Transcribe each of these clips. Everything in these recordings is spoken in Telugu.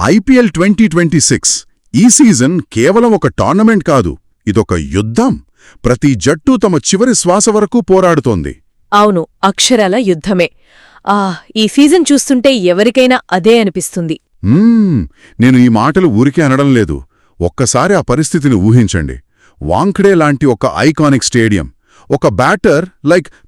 ఐపీఎల్ 2026 ఈ సీజన్ కేవలం ఒక టోర్నమెంట్ కాదు, ఇదొక యుద్ధం. ప్రతి జట్టు తమ చివరి శ్వాస వరకు పోరాడుతోంది. అవును, అక్షరాల యుద్ధమే. ఈ సీజన్ చూస్తుంటే ఎవరికైనా అదే అనిపిస్తుంది. నేను ఈ మాటలు ఊరికే అనడం లేదు. ఒక్కసారి ఆ పరిస్థితిని ఊహించండి. వాంఖడే లాంటి ఒక ఐకానిక్ స్టేడియం, ఒక బ్యాటర్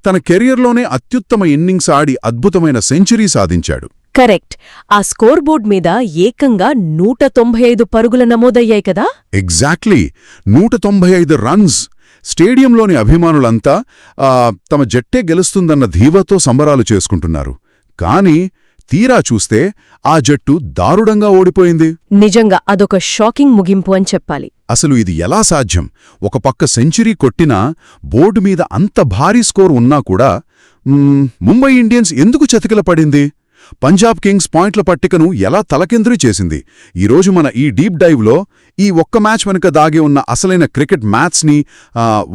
తన కెరియర్లోనే అత్యుత్తమ ఇన్నింగ్స్ ఆడి అద్భుతమైన సెంచరీ సాధించాడు. కరెక్ట్. ఆ స్కోర్ బోర్డ్ మీద ఏకంగా 195 పరుగుల నమోదయ్యాయి కదా. Exactly, 195 runs. స్టేడియంలోని అభిమానులంతా తమ జట్టే గెలుస్తుందన్న ధీవతో సంబరాలు చేసుకుంటున్నారు. కానీ తీరా చూస్తే ఆ జట్టు దారుణంగా ఓడిపోయింది. నిజంగా అదొక షాకింగ్ ముగింపు అని చెప్పాలి. అసలు ఇది ఎలా సాధ్యం? ఒక పక్క సెంచరీ కొట్టినా బోర్డు మీద అంత భారీ స్కోర్ ఉన్నా కూడా ముంబై ఇండియన్స్ ఎందుకు చతికిల పడింది? పంజాబ్ కింగ్స్ పాయింట్ల పట్టికను ఎలా తలకిందులు చేసింది? ఈరోజు మన ఈ డీప్ డైవ్లో ఈ ఒక్క మ్యాచ్ వెనుక దాగి ఉన్న అసలైన క్రికెట్ మ్యాచ్ని,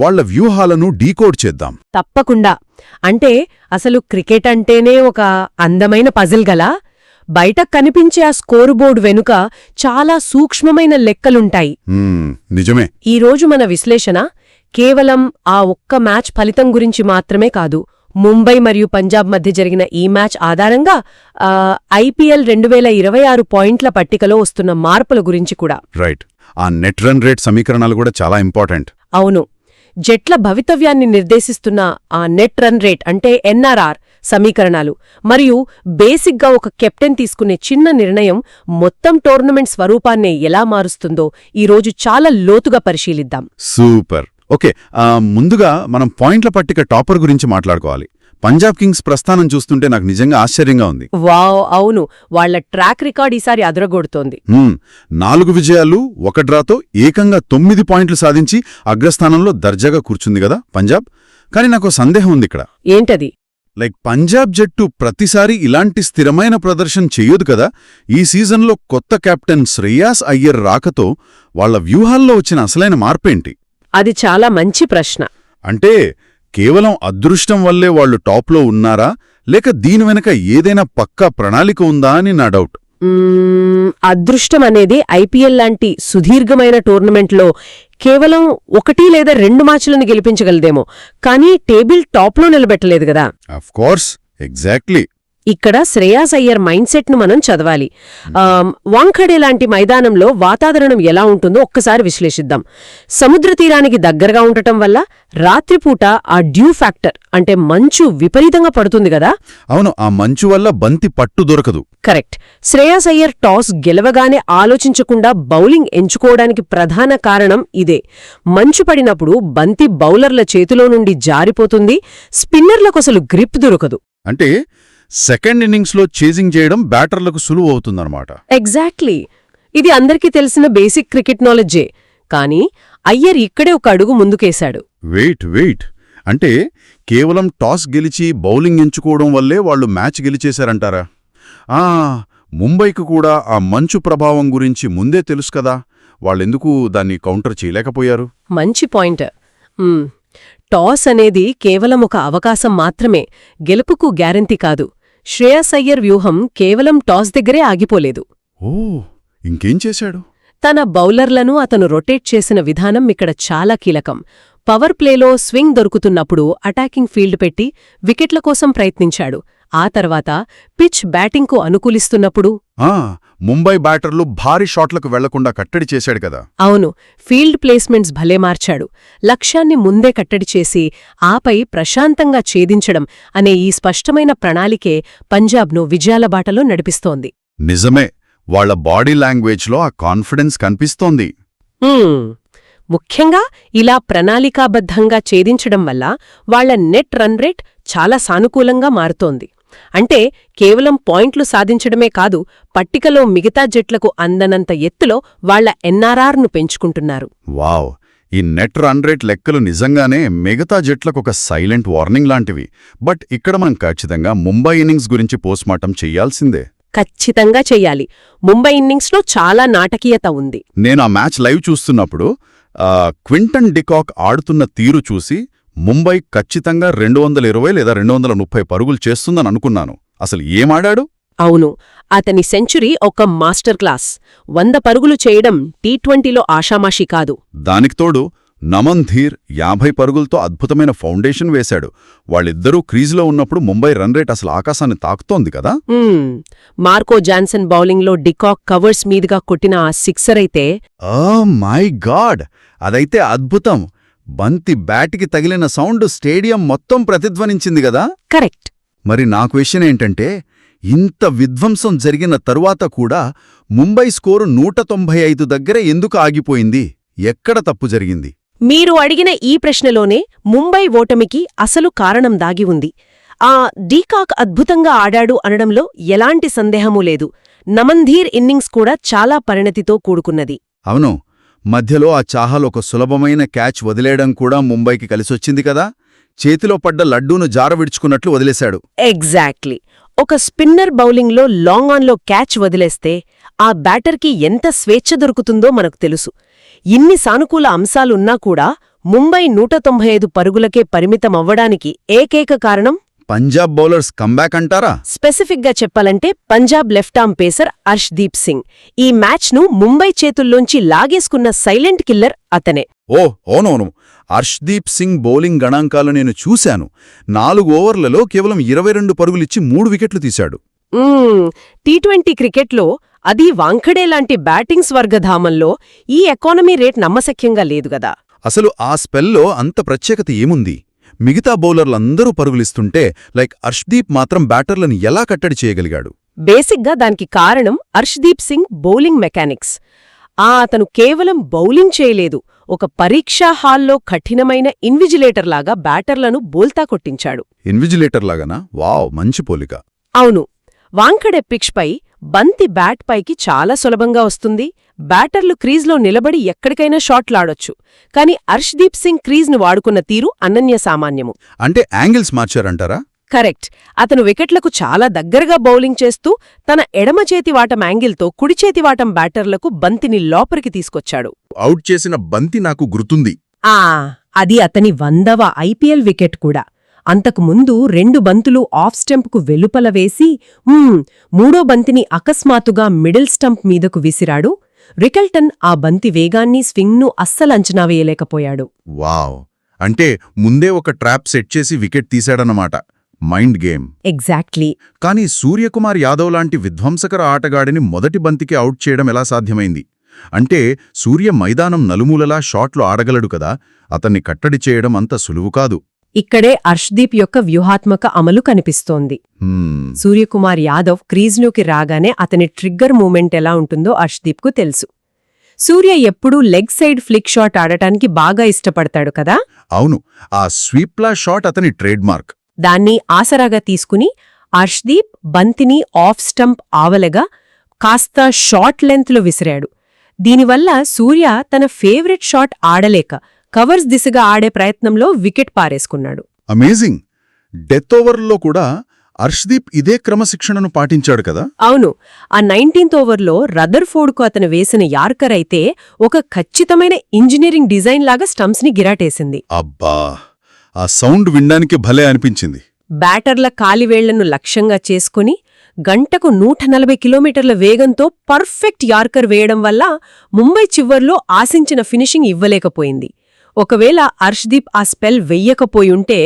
వాళ్ల వ్యూహాలను డీకోడ్ చేద్దాం. తప్పకుండా. అంటే అసలు క్రికెట్ అంటేనే ఒక అందమైన పజిల్ గలా, బయట కనిపించే ఆ స్కోరు బోర్డు వెనుక చాలా సూక్ష్మమైన లెక్కలుంటాయి. నిజమే. ఈరోజు మన విశ్లేషణ కేవలం ఆ ఒక్క మ్యాచ్ ఫలితం గురించి మాత్రమే కాదు, ముంబై మరియు పంజాబ్ మధ్య జరిగిన ఈ మ్యాచ్ ఆధారంగా ఐపీఎల్ 2026 పాయింట్ల పట్టికలో వస్తున్న మార్పుల గురించి కూడా. రైట్. ఆ నెట్ రన్ రేట్ సమీకరణాలు కూడా చాలా ఇంపార్టెంట్. అవును, జట్ల భవితవ్యాన్ని నిర్దేశిస్తున్న ఆ నెట్ రన్ రేట్ అంటే ఎన్ఆర్ఆర్ సమీకరణాలు మరియు బేసిక్గా ఒక కెప్టెన్ తీసుకునే చిన్న నిర్ణయం మొత్తం టోర్నమెంట్ స్వరూపాన్నే ఎలా మారుస్తుందో ఈరోజు చాలా లోతుగా పరిశీలిద్దాం. సూపర్. ఓకే, ముందుగా మనం పాయింట్ల పట్టిక టాపర్ గురించి మాట్లాడుకోవాలి. పంజాబ్ కింగ్స్ ప్రస్థానం చూస్తుంటే నాకు నిజంగా ఆశ్చర్యంగా ఉంది. వావ్, అవును, వాళ్ల ట్రాక్ రికార్డ్ ఈసారి అదరగొడుతోంది. 4 విజయాలు, 1 డ్రాతో ఏకంగా 9 పాయింట్లు సాధించి అగ్రస్థానంలో దర్జాగా కూర్చుంది కదా పంజాబ్. కానీ నాకు సందేహం ఉంది ఇక్కడ. ఏంటది? పంజాబ్ జట్టు ప్రతిసారి ఇలాంటి స్థిరమైన ప్రదర్శన చెయ్యదు కదా. ఈ సీజన్లో కొత్త కెప్టెన్ శ్రేయాస్ అయ్యర్ రాకతో వాళ్ల వ్యూహాల్లో వచ్చిన అసలైన మార్పేంటి? అది చాలా మంచి ప్రశ్న. అంటే కేవలం అదృష్టం వల్లే వాళ్లు టాప్లో ఉన్నారా, లేక దీని వెనక ఏదైనా పక్కా ప్రణాళిక ఉందా అని నా డౌట్. అదృష్టం అనేది ఐపీఎల్ లాంటి సుదీర్ఘమైన టోర్నమెంట్లో కేవలం 1 లేదా 2 మ్యాచ్లను గెలిపించగలదేమో, కానీ టేబుల్ టాప్లో నిలబెట్టలేదు కదా. Of course, exactly. ఇక్కడ శ్రేయాస్ అయ్యర్ మైండ్ సెట్ను మనం చదవాలి. వాంఖడే లాంటి మైదానంలో వాతావరణం ఎలా ఉంటుందో ఒక్కసారి విశ్లేషిద్దాం. సముద్ర తీరానికి దగ్గరగా ఉండటం వల్ల రాత్రిపూట ఆ డ్యూ ఫ్యాక్టర్ అంటే మంచు విపరీతంగా పడుతుంది కదా. అవును, ఆ మంచు వల్ల బంతి పట్టు దొరకదు. కరెక్ట్. శ్రేయాస్ అయ్యర్ టాస్ గెలవగానే ఆలోచించకుండా బౌలింగ్ ఎంచుకోవడానికి ప్రధాన కారణం ఇదే. మంచు పడినప్పుడు బంతి బౌలర్ల చేతిలో నుండి జారిపోతుంది, స్పిన్నర్లకు అసలు గ్రిప్ దొరకదు. అంటే సెకండ్ ఇన్నింగ్స్లో చేజింగ్ చేయడం బ్యాటర్లకు సులువు అవుతుందన్నమాట. ఎగ్జాక్ట్లీ. ఇది అందరికీ తెలిసిన బేసిక్ క్రికెట్ నాలెడ్జే. కానీ అయ్యర్ ఇక్కడే ఒక అడుగు ముందుకేశాడు. వెయిట్. అంటే కేవలం టాస్ గెలిచి బౌలింగ్ ఎంచుకోవడం వల్లే వాళ్లు మ్యాచ్ గెలిచేశారంటారా? ముంబైకి కూడా ఆ మంచు ప్రభావం గురించి ముందే తెలుసు కదా. వాళ్ళెందుకు దాన్ని కౌంటర్ చేయలేకపోయారు? మంచి పాయింట్. టాస్ అనేది కేవలం ఒక అవకాశం మాత్రమే, గెలుపుకు గ్యారంటీ కాదు. శ్రేయాస్ అయ్యర్ వ్యూహం కేవలం టాస్ దగ్గరే ఆగిపోలేదు. ఇంకేం చేశాడు? తన బౌలర్లను అతను రొటేట్ చేసిన విధానం ఇక్కడ చాలా కీలకం. పవర్ ప్లేలో స్వింగ్ దొరుకుతున్నప్పుడు అటాకింగ్ ఫీల్డ్ పెట్టి వికెట్ల కోసం ప్రయత్నించాడు. ఆ తర్వాత పిచ్ బ్యాటింగ్కు అనుకూలిస్తున్నప్పుడు ముంబై బ్యాటర్లు భారీ షాట్లకు వెళ్లకుండా కట్టడి చేశాడు కదా. అవును, ఫీల్డ్ ప్లేస్మెంట్స్ భలే మార్చాడు. లక్ష్యాన్ని ముందే కట్టడి చేసి ఆపై ప్రశాంతంగా ఛేదించడం అనే ఈ స్పష్టమైన ప్రణాళికే పంజాబ్ను విజయాల బాటలో నడిపిస్తోంది. నిజమే, వాళ్ల బాడీ లాంగ్వేజ్లో ఆ కాన్ఫిడెన్స్ కనిపిస్తోంది. ముఖ్యంగా ఇలా ప్రణాళికాబద్ధంగా ఛేదించడం వల్ల వాళ్ల నెట్ రన్ రేట్ చాలా సానుకూలంగా మారుతోంది. అంటే కేవలం పాయింట్లు సాధించడమే కాదు, పట్టికలో మిగతా జట్లకు అందనంత ఎత్తులో వాళ్ల ఎన్ఆర్ఆర్ను పెంచుకుంటున్నారు. వావ్, ఈ నెట్ రన్ రేట్ లెక్కలు నిజంగానే మిగతా జట్లకు ఒక సైలెంట్ వార్నింగ్ లాంటివి. బట్ ఇక్కడ మనం ఖచ్చితంగా ముంబై ఇన్నింగ్స్ గురించి పోస్ట్మార్టం చెయ్యాల్సిందే. ఖచ్చితంగా చెయ్యాలి. ముంబై ఇన్నింగ్స్లో చాలా నాటకీయత ఉంది. నేను ఆ మ్యాచ్ లైవ్ చూస్తున్నప్పుడు క్వింటన్ డికాక్ ఆడుతున్న తీరు చూసి ముంబై ఖచ్చితంగా 220 లేదా 230 పరుగులు చేస్తుందని అనుకున్నాను. అసలు ఏమాడాడు? అవును, అతని సెంచురీ ఒక మాస్టర్ క్లాస్. 100 పరుగులు చేయడం టీ20లో ఆషామాషీ కాదు. దానికి తోడు నమన్ ధీర్ 50 పరుగులతో అద్భుతమైన ఫౌండేషన్ వేశాడు. వాళ్ళిద్దరూ క్రీజులో ఉన్నప్పుడు ముంబై రన్ రేట్ అసలు ఆకాశాన్ని తాకుతోంది కదా. మార్కో జాన్సన్ బౌలింగ్లో డికాక్ కవర్స్ మీదుగా కొట్టిన ఆ సిక్సర్ అయితే మై గాడ్, అదైతే అద్భుతం. బంతి బ్యాట్కి తగిలిన సౌండ్ స్టేడియం మొత్తం ప్రతిధ్వనించింది గదా. కరెక్ట్. మరి నా క్వశ్చన్ ఏంటంటే, ఇంత విధ్వంసం జరిగిన తరువాత కూడా ముంబై స్కోరు 195 దగ్గర ఎందుకు ఆగిపోయింది? ఎక్కడ తప్పు జరిగింది? మీరు అడిగిన ఈ ప్రశ్నలోనే ముంబై ఓటమికి అసలు కారణం దాగి ఉంది. ఆ డీకాక్ అద్భుతంగా ఆడాడు అనడంలో ఎలాంటి సందేహమూ లేదు. నమన్ధీర్ ఇన్నింగ్స్ కూడా చాలా పరిణతితో కూడుకున్నది. అవును, మధ్యలో ఆ చాహల్ ఒక సులభమైన క్యాచ్ వదిలేయడం కూడా ముంబైకి కలిసొచ్చింది కదా. చేతిలో పడ్డ లడ్డూను జారవిడ్చుకున్నట్లు వదిలేశాడు. ఎగ్జాక్ట్లీ. ఒక స్పిన్నర్ బౌలింగ్లో లాంగ్ ఆన్లో క్యాచ్ వదిలేస్తే ఆ బ్యాటర్కి ఎంత స్వేచ్ఛ దొరుకుతుందో మనకు తెలుసు. ఇన్ని సానుకూల అంశాలున్నా కూడా ముంబై 195 పరుగులకే పరిమితమవ్వడానికి ఏకైక కారణం పంజాబ్ బౌలర్స్ కంబ్యాక్ అంటారా? స్పెసిఫిక్గా చెప్పాలంటే Punjab left arm pacer Arshdeep Singh. ఈ మ్యాచ్ను ముంబై చేతుల్లోంచి లాగేసుకున్న సైలెంట్ కిల్లర్ అతనే. ఓనోను, అర్ష్దీప్ సింగ్ బౌలింగ్ గణాంకాలు నేను చూశాను. 4 ఓవర్లలో కేవలం 22 పరుగులిచ్చి 3 వికెట్లు తీశాడు. టీ20 క్రికెట్లో, అది వాంఖడే లాంటి బ్యాటింగ్ స్వర్గధామంలో ఈ ఎకానమీ రేట్ నమ్మశక్యంగా లేదు గదా. అసలు ఆ స్పెల్లో అంత ప్రత్యేకత ఏముంది? మిగతా బౌలర్లందరూ పరుగులిస్తుంటే అర్ష్దీప్ మాత్రం బ్యాటర్లను ఎలా కట్టడి చేయగలిగాడు? బేసిక్గా దానికి కారణం అర్ష్దీప్ సింగ్ బౌలింగ్ మెకానిక్స్. అతను కేవలం బౌలింగ్ చేయలేదు, ఒక పరీక్షా హాల్లో కఠినమైన ఇన్విజిలేటర్లాగా బ్యాటర్లను బోల్తా కొట్టించాడు. ఇన్విజిలేటర్లాగానా? వావ్, మంచి పోలిక. అవును. వాంఖడే పిచ్పై బంతి బ్యాట్ పైకి చాలా సులభంగా వస్తుంది. బ్యాటర్లు క్రీజ్లో నిలబడి ఎక్కడికైనా షాట్లాడొచ్చు. కాని అర్ష్దీప్ సింగ్ క్రీజ్ను వాడుకున్న తీరు అనన్యసామాన్యము. అంటే యాంగిల్స్ మార్చారంటారా? కరెక్ట్. అతను వికెట్లకు చాలా దగ్గరగా బౌలింగ్ చేస్తూ తన ఎడమ చేతివాటం యాంగిల్తో కుడిచేతివాటం బ్యాటర్లకు బంతిని లోపలికి తీసుకొచ్చాడు. అవుట్ చేసిన బంతి నాకు గుర్తుంది. అది అతని 100వ ఐపీఎల్ వికెట్ కూడా. అంతకుముందు 2 బంతులు ఆఫ్ స్టంప్కు వెలుపల వేసి 3వ బంతిని అకస్మాత్తుగా మిడిల్ స్టంప్ మీదకు విసిరాడు. రికెల్టన్ ఆ బంతి వేగాన్ని, స్వింగ్ను అస్సలంచనా వేయలేకపోయాడు. వావ్, అంటే ముందే ఒక ట్రాప్ సెట్ చేసి వికెట్ తీశాడన్నమాట. Mind game. ఎగ్జాక్ట్లీ. కానీ సూర్యకుమార్ యాదవ్ లాంటి విధ్వంసకర ఆటగాడిని మొదటి బంతికి అవుట్ చేయడం ఎలా సాధ్యమైంది? అంటే సూర్య మైదానం నలుమూలలా షాట్లు ఆడగలడు కదా, అతన్ని కట్టడి చేయడం అంత సులువు కాదు. ఇక్కడే అర్ష్దీప్ యొక్క వ్యూహాత్మక అమలు కనిపిస్తోంది. సూర్యకుమార్ యాదవ్ క్రీజ్లోకి రాగానే అతని ట్రిగ్గర్ మూమెంట్ ఎలా ఉంటుందో అర్ష్దీప్కు తెలుసు. సూర్య ఎప్పుడూ లెగ్ సైడ్ ఫ్లిక్ షాట్ ఆడటానికి బాగా ఇష్టపడతాడు కదా. అవును, ఆ స్వీప్లా షాట్ అతని ట్రేడ్మార్క్. దాన్ని ఆసరాగా తీసుకుని అర్ష్దీప్ బంతిని ఆఫ్ స్టంప్ ఆవలగా కాస్త షార్ట్ లెంత్లో విసిరాడు. దీనివల్ల సూర్య తన ఫేవరెట్ షాట్ ఆడలేక కవర్స్ దిశగా ఆడే ప్రయత్నంలో వికెట్ పారేసుకున్నాడు. అమేజింగ్. డెత్ ఓవర్లో కూడా అర్ష్దీప్ ఇదే క్రమశిక్షణను పాటించాడు కదా. అవును. ఆ 19th ఓవర్లో రదర్ఫోర్డ్కు అతను వేసిన యార్కర్ అయితే ఒక ఖచ్చితమైన ఇంజనీరింగ్ డిజైన్ లాగా స్టంప్స్ని గిరాటేసింది. అబ్బా, ఆ సౌండ్ వినడానికి భలే అనిపించింది. బ్యాటర్ల కాలివేళ్లను లక్ష్యంగా చేసుకుని గంటకు 140 కిలోమీటర్ల వేగంతో పర్ఫెక్ట్ యార్కర్ వేయడం వల్ల ముంబై చివర్లో ఆశించిన ఫినిషింగ్ ఇవ్వలేకపోయింది. ఒకవేళ అర్ష్దీప్ ఆ స్పెల్ వెయ్యకపోయుంటే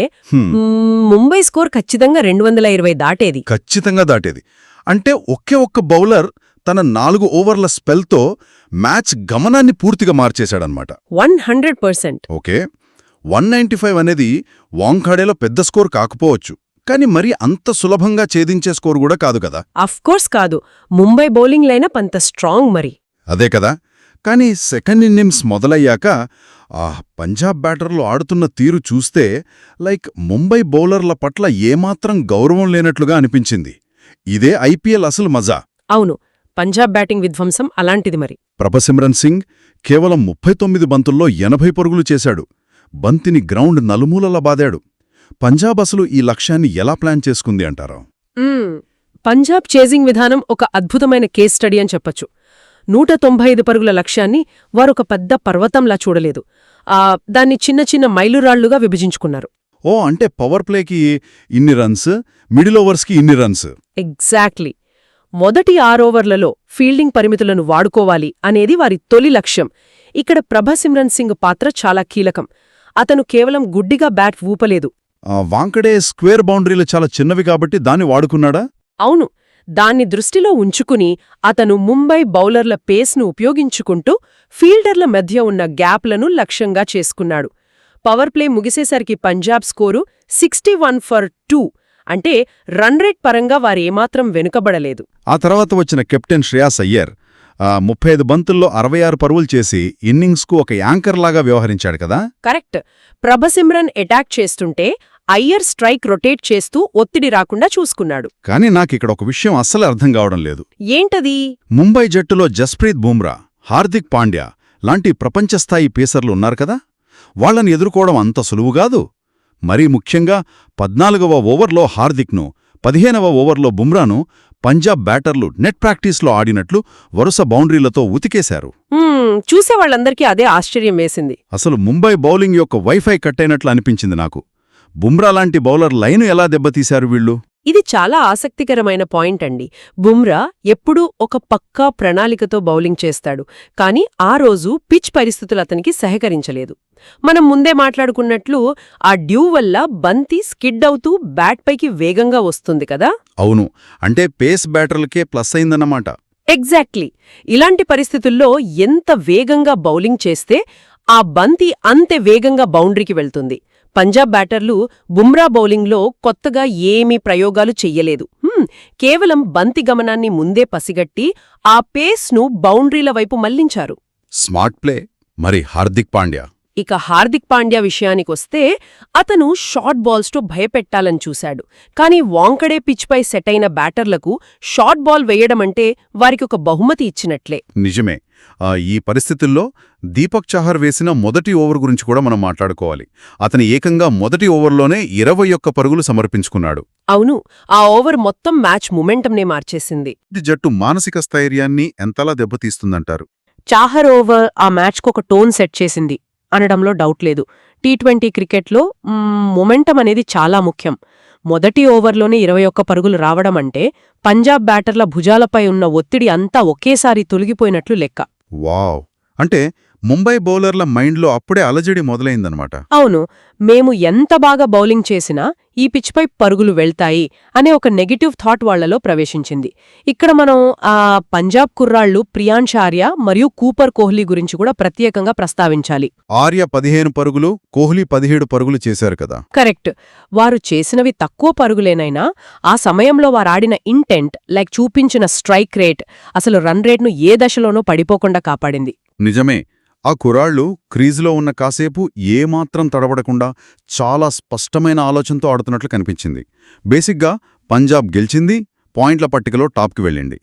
ముంబై స్కోర్ ఖచ్చితంగా 220 దాటేది. ఖచ్చితంగా దాటేది. అంటే ఒక్క బౌలర్ తన 4 ఓవర్ల స్పెల్తో మ్యాచ్ గమనాన్ని పూర్తిగా మార్చేశాడనమాట. 100%. ఓకే, 195 అనేది వాంఖాడేలో పెద్ద స్కోర్ కాకపోవచ్చు, కానీ మరి అంత సులభంగా ఛేదించే స్కోర్ కూడా కాదు కదా. అఫ్కోర్స్ కాదు. ముంబై బౌలింగ్ లైనప్ అంత స్ట్రాంగ్ మరి. అదే కదా. కానీ సెకండ్ ఇన్నింగ్స్ మొదలయ్యాక ఆ పంజాబ్ బ్యాటర్లు ఆడుతున్న తీరు చూస్తే ముంబై బౌలర్ల పట్ల ఏమాత్రం గౌరవం లేనట్లుగా అనిపించింది. ఇదే ఐపీఎల్ అసలు మజా. అవును, పంజాబ్ బ్యాటింగ్ విధ్వంసం అలాంటిది మరి. ప్రభసిమ్రన్ సింగ్ కేవలం 39 బంతుల్లో 80 పరుగులు చేశాడు. బంతిని గ్రౌండ్ నలుమూలలా బాదాడు. పంజాబ్ అసలు ఈ లక్ష్యాన్ని ఎలా ప్లాన్ చేసుకుంది అంటారా? పంజాబ్ చేజింగ్ విధానం ఒక అద్భుతమైన కేస్ స్టడీ అని చెప్పొచ్చు. 195 పరుగుల లక్ష్యాన్ని వారొక పెద్ద పర్వతంలా చూడలేదు. దాన్ని చిన్న చిన్న మైలురాళ్లుగా విభజించుకున్నారు. అంటే పవర్ ప్లేకి ఇన్ని రన్స్, మిడిల్ ఓవర్స్కి ఇన్ని రన్స్. ఎగ్జాక్ట్లీ. మొదటి 6 ఓవర్లలో ఫీల్డింగ్ పరిమితులను వాడుకోవాలి అనేది వారి తొలి లక్ష్యం. ఇక్కడ ప్రభసిమ్రన్ సింగ్ పాత్ర చాలా కీలకం. అతను కేవలం గుడ్డిగా బ్యాట్ ఊపలేదు. వాంకడే స్క్వేర్ బౌండరీలు చాలా చిన్నవి కాబట్టి దాన్ని వాడుకున్నాడా? అవును, దాన్ని దృష్టిలో ఉంచుకుని అతను ముంబై బౌలర్ల పేస్ను ఉపయోగించుకుంటూ ఫీల్డర్ల మధ్య ఉన్న గ్యాప్లను లక్ష్యంగా చేసుకున్నాడు. పవర్ ప్లే ముగిసేసరికి పంజాబ్ స్కోరు 61 ఫర్ 2, అంటే రన్ రేట్ పరంగా వారేమాత్రం వెనుకబడలేదు. ఆ తర్వాత వచ్చిన కెప్టెన్ శ్రేయాస్ అయ్యర్ 35 బంతుల్లో 66 పరుగులు చేసి ఇన్నింగ్స్కు ఒక యాంకర్లాగా వ్యవహరించాడు కదా? కరెక్ట్. ప్రభసిమ్రన్ అటాక్ చేస్తుంటే అయ్యర్ స్ట్రైక్ రొటేట్ చేస్తూ ఒత్తిడి రాకుండా చూసుకున్నాడు. కానీ నాకిక్కడ ఒక విషయం అస్సలు అర్థం కావడం లేదు. ఏంటది? ముంబై జట్టులో జస్ప్రీత్ బుమ్రా, హార్దిక్ పాండ్యా లాంటి ప్రపంచస్థాయి పేసర్లు ఉన్నారు కదా, వాళ్లను ఎదుర్కోవడం అంత సులువుగాదు. మరీ ముఖ్యంగా 14వ ఓవర్లో హార్దిక్ను, 15వ ఓవర్లో బుమ్రాను పంజాబ్ బ్యాటర్లు నెట్ ప్రాక్టీస్లో ఆడినట్లు వరుస బౌండరీలతో ఉతికేశారు. చూసేవాళ్లందరికీ అదే ఆశ్చర్యం వేసింది. అసలు ముంబై బౌలింగ్ యొక్క వైఫై కట్టయినట్లు అనిపించింది నాకు. బుమ్రా లాంటి బౌలర్ లైను ఎలా దెబ్బతీశారు వీళ్ళు? ఇది చాలా ఆసక్తికరమైన పాయింట్ అండి. బుమ్రా ఎప్పుడూ ఒక పక్కా ప్రణాళికతో బౌలింగ్ చేస్తాడు, కానీ ఆ రోజు పిచ్ పరిస్థితులు అతనికి సహకరించలేదు. మనం ముందే మాట్లాడుకున్నట్లు ఆ డ్యూ వల్ల బంతి స్కిడ్ అవుతూ బ్యాట్ పైకి వేగంగా వస్తుంది కదా. అవును, అంటే పేస్ బ్యాటర్లకే ప్లస్ అయిందన్నమాట. ఎగ్జాక్ట్లీ. ఇలాంటి పరిస్థితుల్లో ఎంత వేగంగా బౌలింగ్ చేస్తే ఆ బంతి అంతే వేగంగా బౌండరీకి వెళ్తుంది. పంజాబ్ బ్యాటర్లు బుమ్రా బౌలింగ్లో కొత్తగా ఏమీ ప్రయోగాలు చెయ్యలేదు. కేవలం బంతి గమనాన్ని ముందే పసిగట్టి ఆ పేస్ను బౌండరీల వైపు మళ్లించారు. Smart play. మరి హార్దిక్ పాండ్యా? ఇక హార్దిక్ పాండ్యా విషయానికొస్తే అతను షార్ట్ బాల్స్తో భయపెట్టాలని చూశాడు. కానీ వాంకడే పిచ్పై సెట్ అయిన బ్యాటర్లకు షార్ట్ బాల్ వేయడమంటే వారికి ఒక బహుమతి ఇచ్చినట్లే. నిజమే. ఈ పరిస్థితుల్లో దీపక్ చహర్ వేసిన మొదటి ఓవర్ గురించి కూడా మనం మాట్లాడుకోవాలి. అతని ఏకంగా మొదటి ఓవర్లోనే 21 పరుగులు సమర్పించుకున్నాడు. అవును, ఆ ఓవర్ మొత్తం మ్యాచ్ మొమెంటంనే మార్చేసింది. ఇది జట్టు మానసిక స్థైర్యాన్ని ఎంతలా దెబ్బతీస్తుందంటారు? చాహర్ ఓవర్ ఆ మ్యాచ్కొక టోన్ సెట్ చేసింది అనడంలో డౌట్ లేదు. టీ20 క్రికెట్లో మొమెంటం అనేది చాలా ముఖ్యం. మొదటి ఓవర్లోనే 21 పరుగులు రావడమంటే పంజాబ్ బ్యాటర్ల భుజాలపై ఉన్న ఒత్తిడి అంతా ఒకేసారి తొలగిపోయినట్లు లెక్క. వావ్! అంటే ముంబై బౌలర్ల మైండ్లో అప్పుడే అలజడి మొదలైందనమాట. అవును, మేము ఎంత బాగా బౌలింగ్ చేసినా ఈ పిచ్పై పరుగులు వెళ్తాయి అనే ఒక నెగటివ్ థాట్ వాళ్లలో ప్రవేశించింది. ఇక్కడ మనం పంజాబ్ కుర్రాళ్లు ప్రియాన్ష్ ఆర్య మరియు కూపర్ కోహ్లీ గురించి కూడా ప్రత్యేకంగా ప్రస్తావించాలి. ఆర్య 15 పరుగులు, కోహ్లీ 17 పరుగులు చేశారు కదా. కరెక్ట్. వారు చేసినవి తక్కువ పరుగులేనైనా ఆ సమయంలో వారాడిన ఇంటెంట్, లైక్ చూపించిన స్ట్రైక్ రేట్, అసలు రన్ రేట్ను ఏ దశలోనో పడిపోకుండా కాపాడింది. నిజమే. ఆ కుర్రాళ్లు క్రీజులో ఉన్న కాసేపు ఏమాత్రం తడబడకుండా చాలా స్పష్టమైన ఆలోచనతో ఆడుతున్నట్లు కనిపించింది. బేసిక్గా పంజాబ్ గెలిచింది, పాయింట్ల పట్టికలో టాప్కి వెళ్ళింది.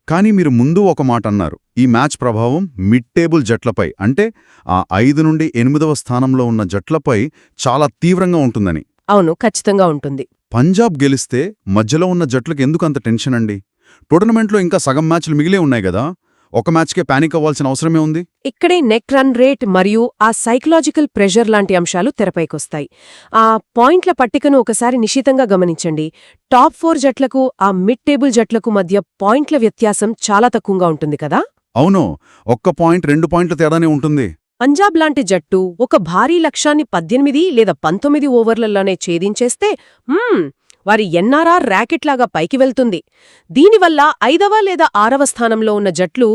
కానీ మీరు ముందు ఒక మాట అన్నారు, ఈ మ్యాచ్ ప్రభావం మిడ్ టేబుల్ జట్లపై, అంటే ఆ 5 నుండి 8వ స్థానంలో ఉన్న జట్లపై చాలా తీవ్రంగా ఉంటుందని. అవును, ఖచ్చితంగా ఉంటుంది. పంజాబ్ గెలిస్తే మధ్యలో ఉన్న జట్లకు ఎందుకు అంత టెన్షన్ అండి? టోర్నమెంట్లో ఇంకా సగం మ్యాచ్లు మిగిలే ఉన్నాయి కదా. ఒక మ్యాచ్కే పానిక్ అవ్వాల్సిన అవసరమే ఉంది. ఇక్కడే నెక్ రన్ రేట్ మరియు ఆ సైకలాజికల్ ప్రెషర్ లాంటి అంశాలు తెరపైకొస్తాయి. ఆ పాయింట్ల పట్టికను ఒకసారి నిశితంగా గమనించండి. టాప్ 4 జట్లకు ఆ మిడ్ టేబుల్ జట్లకు మధ్య పాయింట్ల వ్యత్యాసం చాలా తక్కువగా ఉంటుంది కదా. అవును, 1 పాయింట్ 2 పాయింట్ల తేడానే ఉంటుంది. పంజాబ్ లాంటి జట్టు ఒక భారీ లక్ష్యాన్ని 18 లేదా 19 ఓవర్లలోనే ఛేదించేస్తే వారి ఎన్ఆర్ఆర్ ర్యాకెట్లాగా పైకి వెళ్తుంది. దీనివల్ల 5వ లేదా 6వ స్థానంలో ఉన్న జట్లు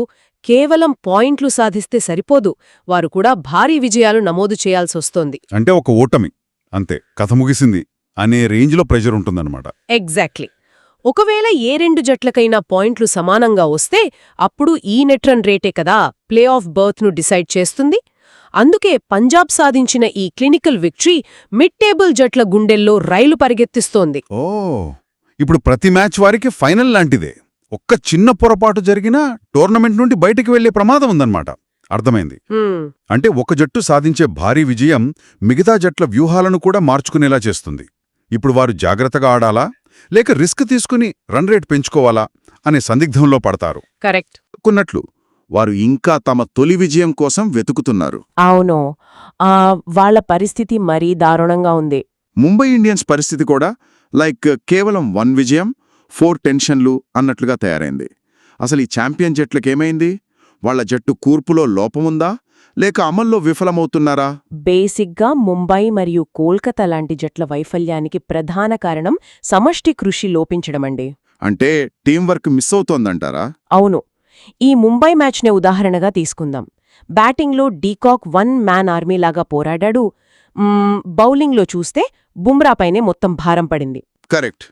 కేవలం పాయింట్లు సాధిస్తే సరిపోదు, వారు కూడా భారీ విజయాలు నమోదు చేయాల్సొస్తోంది. అంటే ఒక ఓటమి అంతే, కథ ముగిసింది అనే రేంజ్లో ప్రెషర్ ఉంటుందన్నమాట. ఎగ్జాక్ట్లీ. ఒకవేళ ఏ 2 జట్లకైనా పాయింట్లు సమానంగా వస్తే అప్పుడు ఈ నెట్ రన్ రేటే కదా ప్లే ఆఫ్ బర్త్ను డిసైడ్ చేస్తుంది. అందుకే పంజాబ్ సాధించిన ఈ క్లినికల్ విక్టరీ మిడ్ టేబుల్ జట్ల గుండెల్లో రైలు పరిగెత్తిస్తోంది. ఇప్పుడు ప్రతి మ్యాచ్ వారికి ఫైనల్ లాంటిదే. ఒక్క చిన్న పొరపాటు జరిగినా టోర్నమెంట్ నుండి బయటికి వెళ్లే ప్రమాదం ఉందన్నమాట. అర్థమైంది. అంటే ఒక జట్టు సాధించే భారీ విజయం మిగతా జట్ల వ్యూహాలను కూడా మార్చుకునేలా చేస్తుంది. ఇప్పుడు వారు జాగ్రత్తగా ఆడాలా లేక రిస్క్ తీసుకుని రన్ రేట్ పెంచుకోవాలా అనే సందిగ్ధంలో పడతారు. కరెక్ట్. అనుకున్నట్లు వారు ఇంకా తమ తొలి విజయం కోసం వెతుకుతున్నారు. అవును, వాళ్ల పరిస్థితి మరీ దారుణంగా ఉంది. ముంబై ఇండియన్స్ పరిస్థితి కూడా కేవలం 1 విజయం, 4 టెన్షన్లు అన్నట్లుగా తయారైంది. అసలు ఈ ఛాంపియన్ జట్లకేమైంది? వాళ్ల జట్టు కూర్పులో లోపముందా లేక అమల్లో విఫలమవుతున్నారా? బేసిక్గా ముంబై మరియు కోల్కతా లాంటి జట్ల వైఫల్యానికి ప్రధాన కారణం సమష్టి కృషి లోపించడమండి. అంటే టీంవర్క్ మిస్ అవుతోందంటారా? అవును. ఈ ముంబై మ్యాచ్నే ఉదాహరణగా తీసుకుందాం. బ్యాటింగ్లో డీకాక్ 1 మ్యాన్ ఆర్మీలాగా పోరాడాడు. బౌలింగ్లో చూస్తే బుమ్రాపైనే మొత్తం భారం పడింది. కరెక్ట్.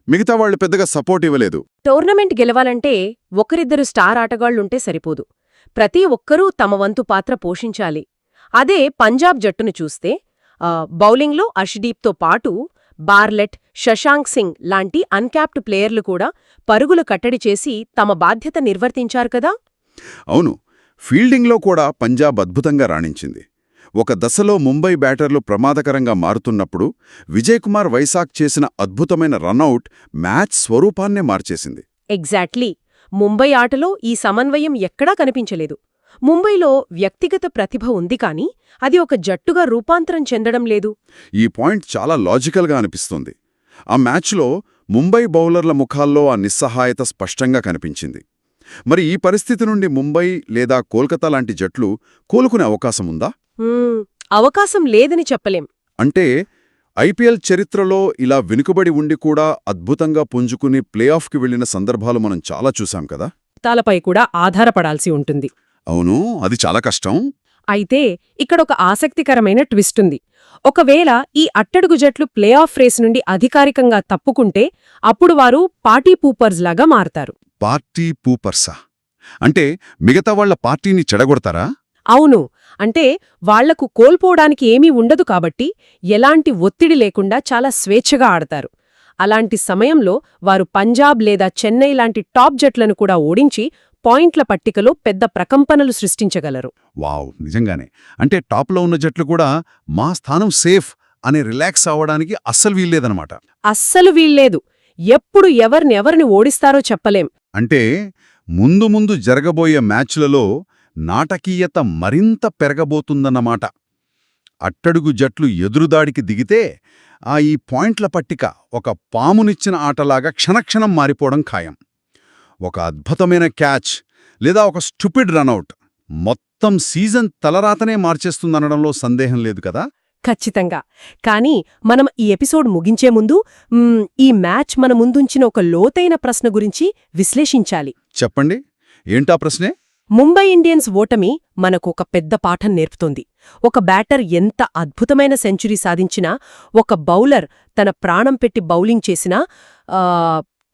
మిగతా వాళ్ళు పెద్దగా సపోర్ట్ ఇవ్వలేదు. టోర్నమెంట్ గెలవాలంటే ఒకరిద్దరు స్టార్ ఆటగాళ్లుంటే సరిపోదు. ప్రతి ఒక్కరూ తమ వంతు పాత్ర పోషించాలి. అదే పంజాబ్ జట్టును చూస్తే బౌలింగ్లో అర్షదీప్తో పాటు బార్లెట్, శశాంక్ సింగ్ లాంటి అన్క్యాప్డ్ ప్లేయర్లు కూడా పరుగులు కట్టడి చేసి తమ బాధ్యత నిర్వర్తించారు కదా. అవును. ఫీల్డింగ్లో కూడా పంజాబ్ అద్భుతంగా రాణించింది. ఒక దశలో ముంబై బ్యాటర్లు ప్రమాదకరంగా మారుతున్నప్పుడు విజయకుమార్ వైశాఖ్ చేసిన అద్భుతమైన రన్అవుట్ మ్యాచ్ స్వరూపాన్నే మార్చేసింది. ఎగ్జాక్ట్లీ. ముంబై ఆటలో ఈ సమన్వయం ఎక్కడా కనిపించలేదు. ముంబైలో వ్యక్తిగత ప్రతిభ ఉంది కానీ అది ఒక జట్టుగా రూపాంతరం చెందడం లేదు. ఈ పాయింట్ చాలా లాజికల్గా అనిపిస్తుంది. ఆ మ్యాచ్లో ముంబై బౌలర్ల ముఖాల్లో ఆ నిస్సహాయత స్పష్టంగా కనిపించింది. మరి ఈ పరిస్థితి నుండి ముంబై లేదా కోల్కతా లాంటి జట్లు కోలుకునే అవకాశముందా? అవకాశం లేదని చెప్పలేం. అంటే ఐపీఎల్ చరిత్రలో ఇలా వెనుకబడి ఉండి కూడా అద్భుతంగా పుంజుకుని ప్లేఆఫ్కి వెళ్లిన సందర్భాలు మనం చాలా చూశాం కదా. తాలపై కూడా ఆధారపడాల్సి ఉంటుంది. అవును, అది చాలా కష్టం. అయితే ఇక్కడొక ఆసక్తికరమైన ట్విస్టుంది. ఒకవేళ ఈ అట్టడుగు జట్లు ప్లేఆఫ్ రేస్ నుండి అధికారికంగా తప్పుకుంటే అప్పుడు వారు పార్టీ పూపర్స్ లాగా మారతారు. పార్టీ పూపర్సా? అంటే మిగతా వాళ్ల పార్టీని చెడగొడతారా? అవును. అంటే వాళ్లకు కోల్పోవడానికి ఏమీ ఉండదు కాబట్టి ఎలాంటి ఒత్తిడి లేకుండా చాలా స్వేచ్ఛగా ఆడతారు. అలాంటి సమయంలో వారు పంజాబ్ లేదా చెన్నై లాంటి టాప్ జట్లను కూడా ఓడించి పాయింట్ల పట్టికలో పెద్ద ప్రకంపనలు సృష్టించగలరు. వావ్, నిజంగానే. అంటే టాప్లో ఉన్న జట్లు కూడా మా స్థానం సేఫ్ అని రిలాక్స్ అవ్వడానికి అస్సలు వీల్లేదనమాట. అస్సలు వీల్లేదు. ఎప్పుడు ఎవరిని ఓడిస్తారో చెప్పలేం. అంటే ముందు ముందు జరగబోయే మ్యాచ్లలో నాటకీయత మరింత పెరగబోతుందన్నమాట. అట్టడుగు జట్లు ఎదురుదాడికి దిగితే ఈ పాయింట్ల పట్టిక ఒక పామునిచ్చిన ఆటలాగా క్షణక్షణం మారిపోవడం ఖాయం. ఒక అద్భుతమైన క్యాచ్ లేదా ఒక స్టూపిడ్ రనౌట్ మొత్తం సీజన్ తలరాతనే మార్చేస్తుందనడంలో సందేహం లేదు కదా. ఖచ్చితంగా. కానీ మనం ఈ ఎపిసోడ్ ముగించే ముందు ఈ మ్యాచ్ మన ముందుంచిన ఒక లోతైన ప్రశ్న గురించి విశ్లేషించాలి. చెప్పండి, ఏంటా ప్రశ్నే? ముంబై ఇండియన్స్ ఓటమి మనకు ఒక పెద్ద పాఠం నేర్పుతోంది. ఒక బ్యాటర్ ఎంత అద్భుతమైన సెంచరీ సాధించినా, ఒక బౌలర్ తన ప్రాణం పెట్టి బౌలింగ్ చేసినా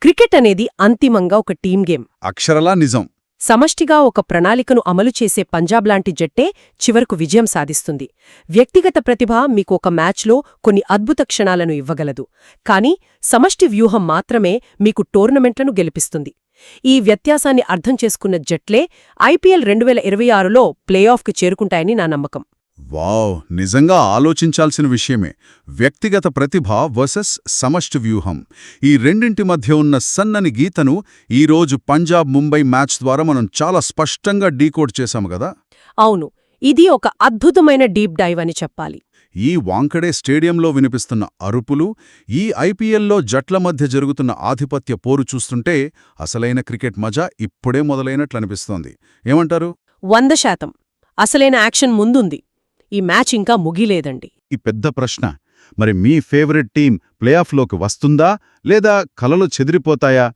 క్రికెట్ అనేది అంతిమంగా ఒక టీం గేమ్. అక్షరలా నిజం. సమష్టిగా ఒక ప్రణాళికను అమలు చేసే పంజాబ్ లాంటి జట్టే చివరకు విజయం సాధిస్తుంది. వ్యక్తిగత ప్రతిభ మీకు ఒక మ్యాచ్లో కొన్ని అద్భుత క్షణాలను ఇవ్వగలదు, కానీ సమష్టి వ్యూహం మాత్రమే మీకు టోర్నమెంట్లను గెలిపిస్తుంది. ఈ వ్యత్యాసాన్ని అర్థం చేసుకున్న జట్లే ఐపీఎల్ 2026లో ప్లేఆఫ్కి చేరుకుంటాయని నా నమ్మకం. వావ్, నిజంగా ఆలోచించాల్సిన విషయమే. వ్యక్తిగత ప్రతిభ వర్సెస్ సమష్టి వ్యూహం, ఈ రెండింటి మధ్య ఉన్న సన్నని గీతను ఈరోజు పంజాబ్ ముంబై మ్యాచ్ ద్వారా మనం చాలా స్పష్టంగా డీకోడ్ చేశాము కదా. అవును, ఇది ఒక అద్భుతమైన డీప్ డైవ్ అని చెప్పాలి. ఈ వాంకడే స్టేడియంలో వినిపిస్తున్న అరుపులు, ఈ ఐపీఎల్లో జట్ల మధ్య జరుగుతున్న ఆధిపత్య పోరు చూస్తుంటే అసలైన క్రికెట్ మజా ఇప్పుడే మొదలైనట్లనిపిస్తోంది. ఏమంటారు? 100%. అసలైన యాక్షన్ ముందుంది. ఈ మ్యాచ్ ఇంకా ముగిలేదండి. ఈ పెద్ద ప్రశ్న, మరి మీ ఫేవరెట్ టీం ప్లేఆఫ్లోకి వస్తుందా లేదా కలలు చెదిరిపోతాయా?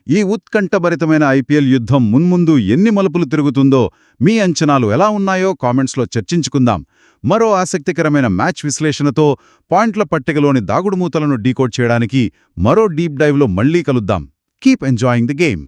ఈ ఉత్కంఠభరితమైన ఐపీఎల్ యుద్ధం మున్ముందు ఎన్ని మలుపులు తిరుగుతుందో, మీ అంచనాలు ఎలా ఉన్నాయో కామెంట్స్లో చర్చించుకుందాం. మరో ఆసక్తికరమైన మ్యాచ్ విశ్లేషణతో పాయింట్ల పట్టికలోని దాగుడుమూతలను డీకోడ్ చేయడానికి మరో డీప్ డైవ్లో మళ్లీ కలుద్దాం. Keep enjoying the game.